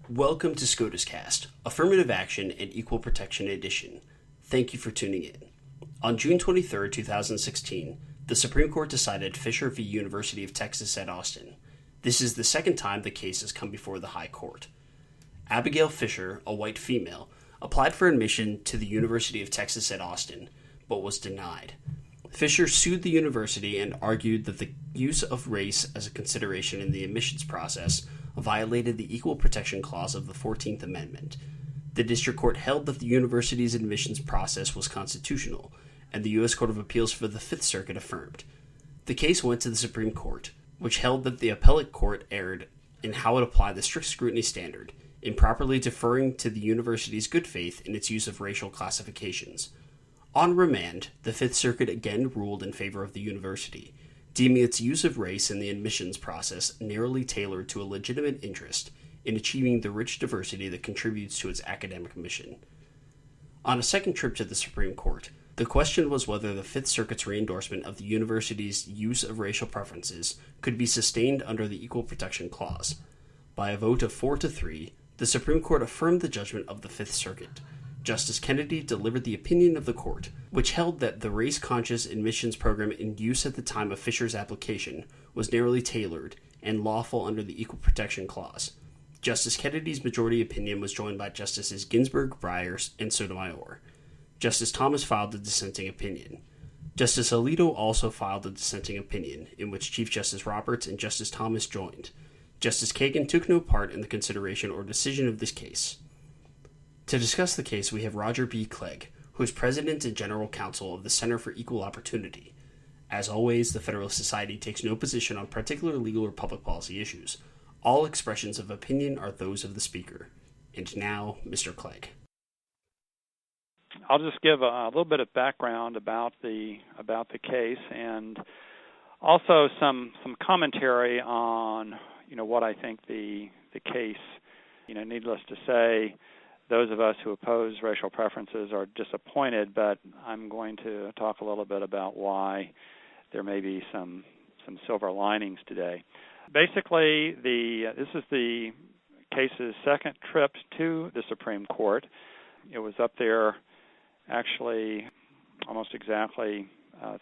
Welcome to SCOTUScast, Affirmative Action and Equal Protection Edition. Thank you for tuning in. On June 23, 2016, the Supreme Court decided Fisher v. University of Texas at Austin. This is the second time the case has come before the High Court. Abigail Fisher, a white female, applied for admission to the University of Texas at Austin, but was denied. Fisher sued the university and argued that the use of race as a consideration in the admissions process violated the Equal Protection Clause of the 14th Amendment. The district court held that the university's admissions process was constitutional, and the U.S. Court of Appeals for the Fifth Circuit affirmed. The case went to the Supreme Court, which held that the appellate court erred in how it applied the strict scrutiny standard, improperly deferring to the university's good faith in its use of racial classifications. On remand, the Fifth Circuit again ruled in favor of the university, deeming its use of race in the admissions process narrowly tailored to a legitimate interest in achieving the rich diversity that contributes to its academic mission. On a second trip to the Supreme Court, the question was whether the Fifth Circuit's re-endorsement of the university's use of racial preferences could be sustained under the Equal Protection Clause. By a vote of 4-3, the Supreme Court affirmed the judgment of the Fifth Circuit. Justice Kennedy delivered the opinion of the court, which held that the race-conscious admissions program in use at the time of Fisher's application was narrowly tailored and lawful under the Equal Protection Clause. Justice Kennedy's majority opinion was joined by Justices Ginsburg, Breyer, and Sotomayor. Justice Thomas filed a dissenting opinion. Justice Alito also filed a dissenting opinion, in which Chief Justice Roberts and Justice Thomas joined. Justice Kagan took no part in the consideration or decision of this case. To discuss the case, we have Roger B. Clegg, who is President and General Counsel of the Center for Equal Opportunity. As always, the Federalist Society takes no position on particular legal or public policy issues. All expressions of opinion are those of the speaker. And now, Mr. Clegg. I'll just give a little bit of background about the case and also some commentary on what I think the case. Needless to say, those of us who oppose racial preferences are disappointed, but I'm going to talk a little bit about why there may be some silver linings today. Basically, this is the case's second trip to the Supreme Court. It was up there actually almost exactly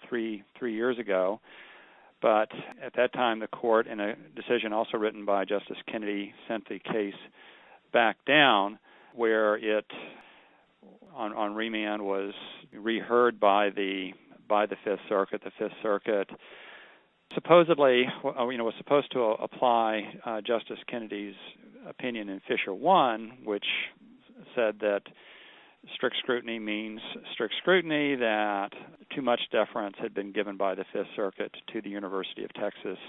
3 years ago, but at that time the court, in a decision also written by Justice Kennedy, sent the case back down, where it, on remand, was reheard by the Fifth Circuit. The Fifth Circuit supposedly, was supposed to apply Justice Kennedy's opinion in Fisher 1, which said that strict scrutiny means strict scrutiny, that too much deference had been given by the Fifth Circuit to the University of Texas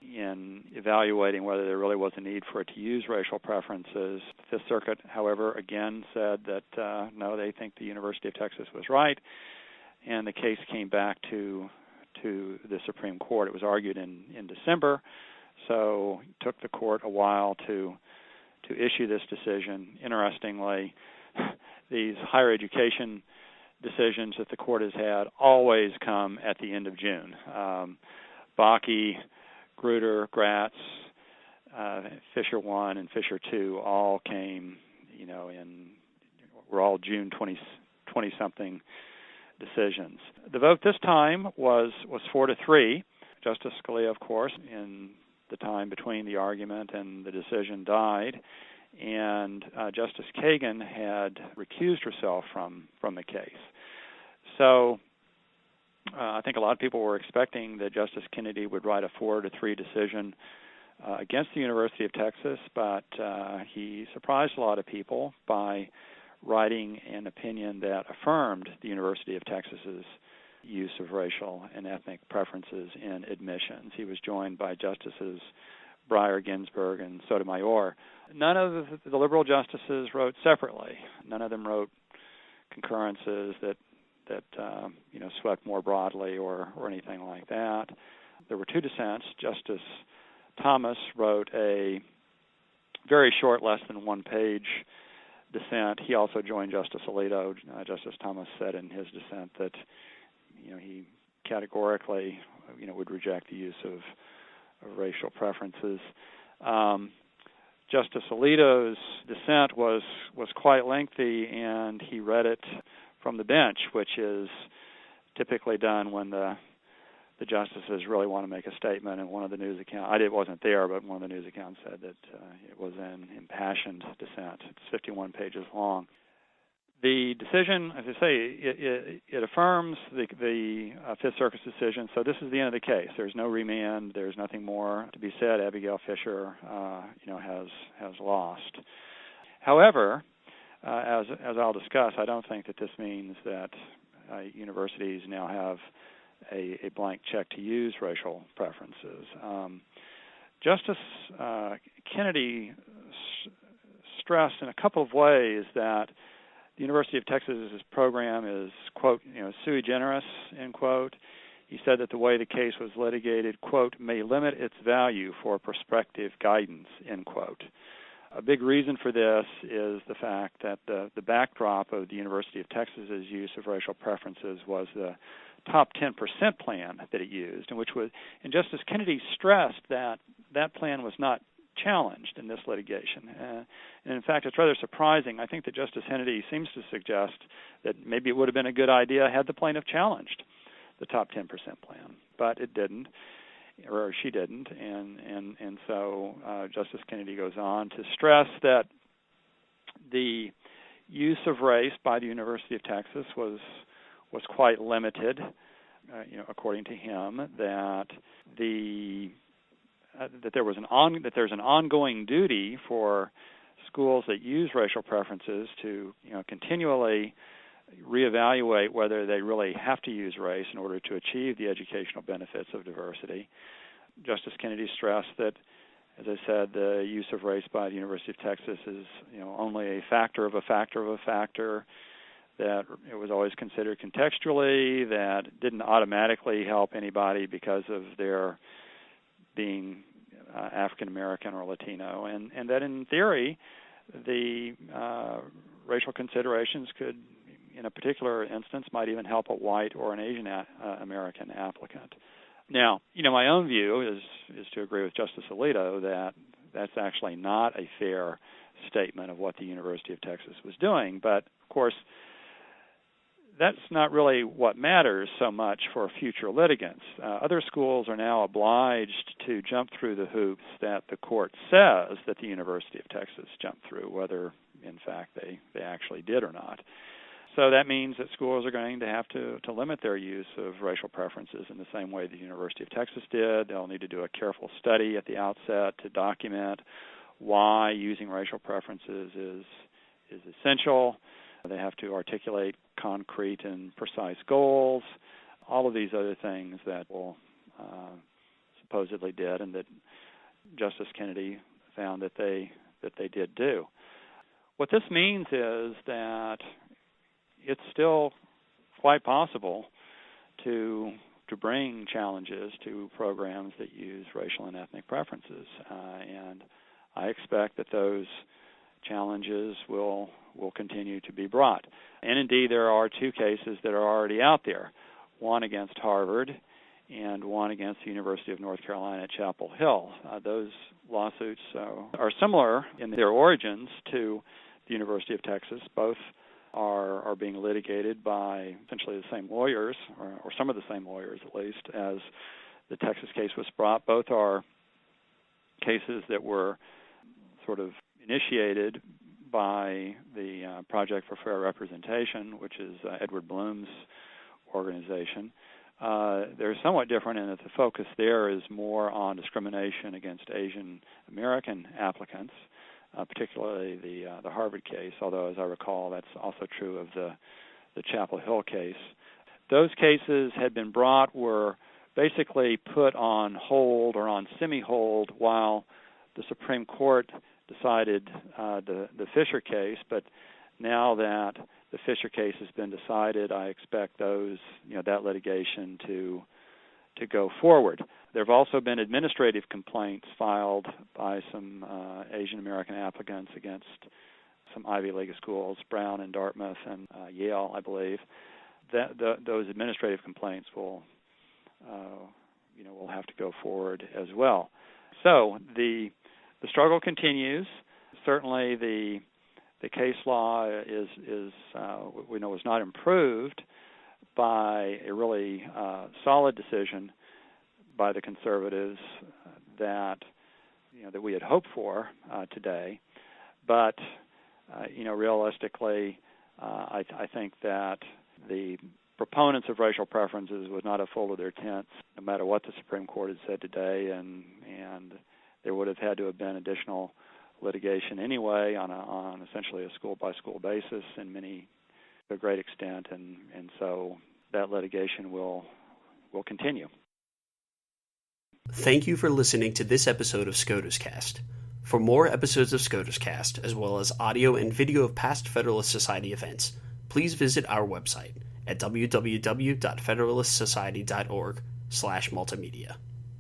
in evaluating whether there really was a need for it to use racial preferences. The Fifth Circuit, however, again said that no, they think the University of Texas was right, and the case came back to the Supreme Court. It was argued in December, so it took the court a while to issue this decision. Interestingly, these higher education decisions that the court has had always come at the end of June. Bakke, Grutter, Gratz, Fisher 1 and Fisher 2 all came, were all June 20-something decisions. The vote this time was 4-3. Justice Scalia, of course, in the time between the argument and the decision, died, and Justice Kagan had recused herself from the case. So I think a lot of people were expecting that Justice Kennedy would write a 4-3 decision against the University of Texas, but he surprised a lot of people by writing an opinion that affirmed the University of Texas's use of racial and ethnic preferences in admissions. He was joined by Justices Breyer, Ginsburg, and Sotomayor. None of the liberal justices wrote separately. None of them wrote concurrences that swept more broadly or anything like that. There were two dissents. Justice Thomas wrote a very short, less than one-page dissent. He also joined Justice Alito. Justice Thomas said in his dissent that he categorically would reject the use of racial preferences. Justice Alito's dissent was quite lengthy, and he read it from the bench, which is typically done when the justices really want to make a statement. And one of the news accounts, I wasn't there, but one of the news accounts said that it was an impassioned dissent. It's 51 pages long. The decision, as I say, it affirms the Fifth Circuit's decision. So this is the end of the case. There's no remand. There's nothing more to be said. Abigail Fisher, has lost. However, as I'll discuss, I don't think that this means that universities now have a blank check to use racial preferences. Justice Kennedy stressed in a couple of ways that the University of Texas's program is, quote, sui generis, end quote. He said that the way the case was litigated, quote, may limit its value for prospective guidance, end quote. A big reason for this is the fact that the backdrop of the University of Texas's use of racial preferences was the top 10% plan that it used, and Justice Kennedy stressed that plan was not challenged in this litigation. And in fact, it's rather surprising. I think that Justice Kennedy seems to suggest that maybe it would have been a good idea had the plaintiff challenged the top 10% plan, but it didn't, or she didn't, and so Justice Kennedy goes on to stress that the use of race by the University of Texas was quite limited, according to him, that there's an ongoing duty for schools that use racial preferences to continually reevaluate whether they really have to use race in order to achieve the educational benefits of diversity. Justice Kennedy stressed that, as I said, the use of race by the University of Texas is only a factor of a factor of a factor, that it was always considered contextually, that didn't automatically help anybody because of their being African American or Latino, and that in theory the racial considerations could, in a particular instance, might even help a white or an Asian American applicant. Now, my own view is to agree with Justice Alito that that's actually not a fair statement of what the University of Texas was doing, but of course that's not really what matters so much for future litigants. Other schools are now obliged to jump through the hoops that the court says that the University of Texas jumped through, whether in fact they actually did or not. So that means that schools are going to have to limit their use of racial preferences in the same way the University of Texas did. They'll need to do a careful study at the outset to document why using racial preferences is essential. They have to articulate concrete and precise goals, all of these other things that will supposedly did, and that Justice Kennedy found that they did do. What this means is that it's still quite possible to bring challenges to programs that use racial and ethnic preferences, and I expect that those challenges will continue to be brought. And indeed, there are two cases that are already out there, one against Harvard and one against the University of North Carolina at Chapel Hill. Those lawsuits are similar in their origins to the University of Texas. Both are being litigated by essentially the same lawyers, or some of the same lawyers at least, as the Texas case was brought. Both are cases that were sort of initiated by the Project for Fair Representation, which is Edward Bloom's organization. They're somewhat different in that the focus there is more on discrimination against Asian American applicants, particularly the Harvard case, although, as I recall, that's also true of the Chapel Hill case. Those cases had been brought, were basically put on hold or on semi-hold while the Supreme Court decided the Fisher case, but now that the Fisher case has been decided, I expect that litigation to go forward. There have also been administrative complaints filed by some Asian American applicants against some Ivy League schools, Brown and Dartmouth and Yale, I believe. Those administrative complaints will have to go forward as well. So the the struggle continues. Certainly, the case law is we know was not improved by a really solid decision by the conservatives that we had hoped for today. But realistically, I think that the proponents of racial preferences would not have folded their tents no matter what the Supreme Court had said today, and there would have had to have been additional litigation anyway on essentially a school-by-school basis to a great extent, and so that litigation will continue. Thank you for listening to this episode of SCOTUScast. For more episodes of SCOTUScast, as well as audio and video of past Federalist Society events, please visit our website at www.federalistsociety.org/multimedia.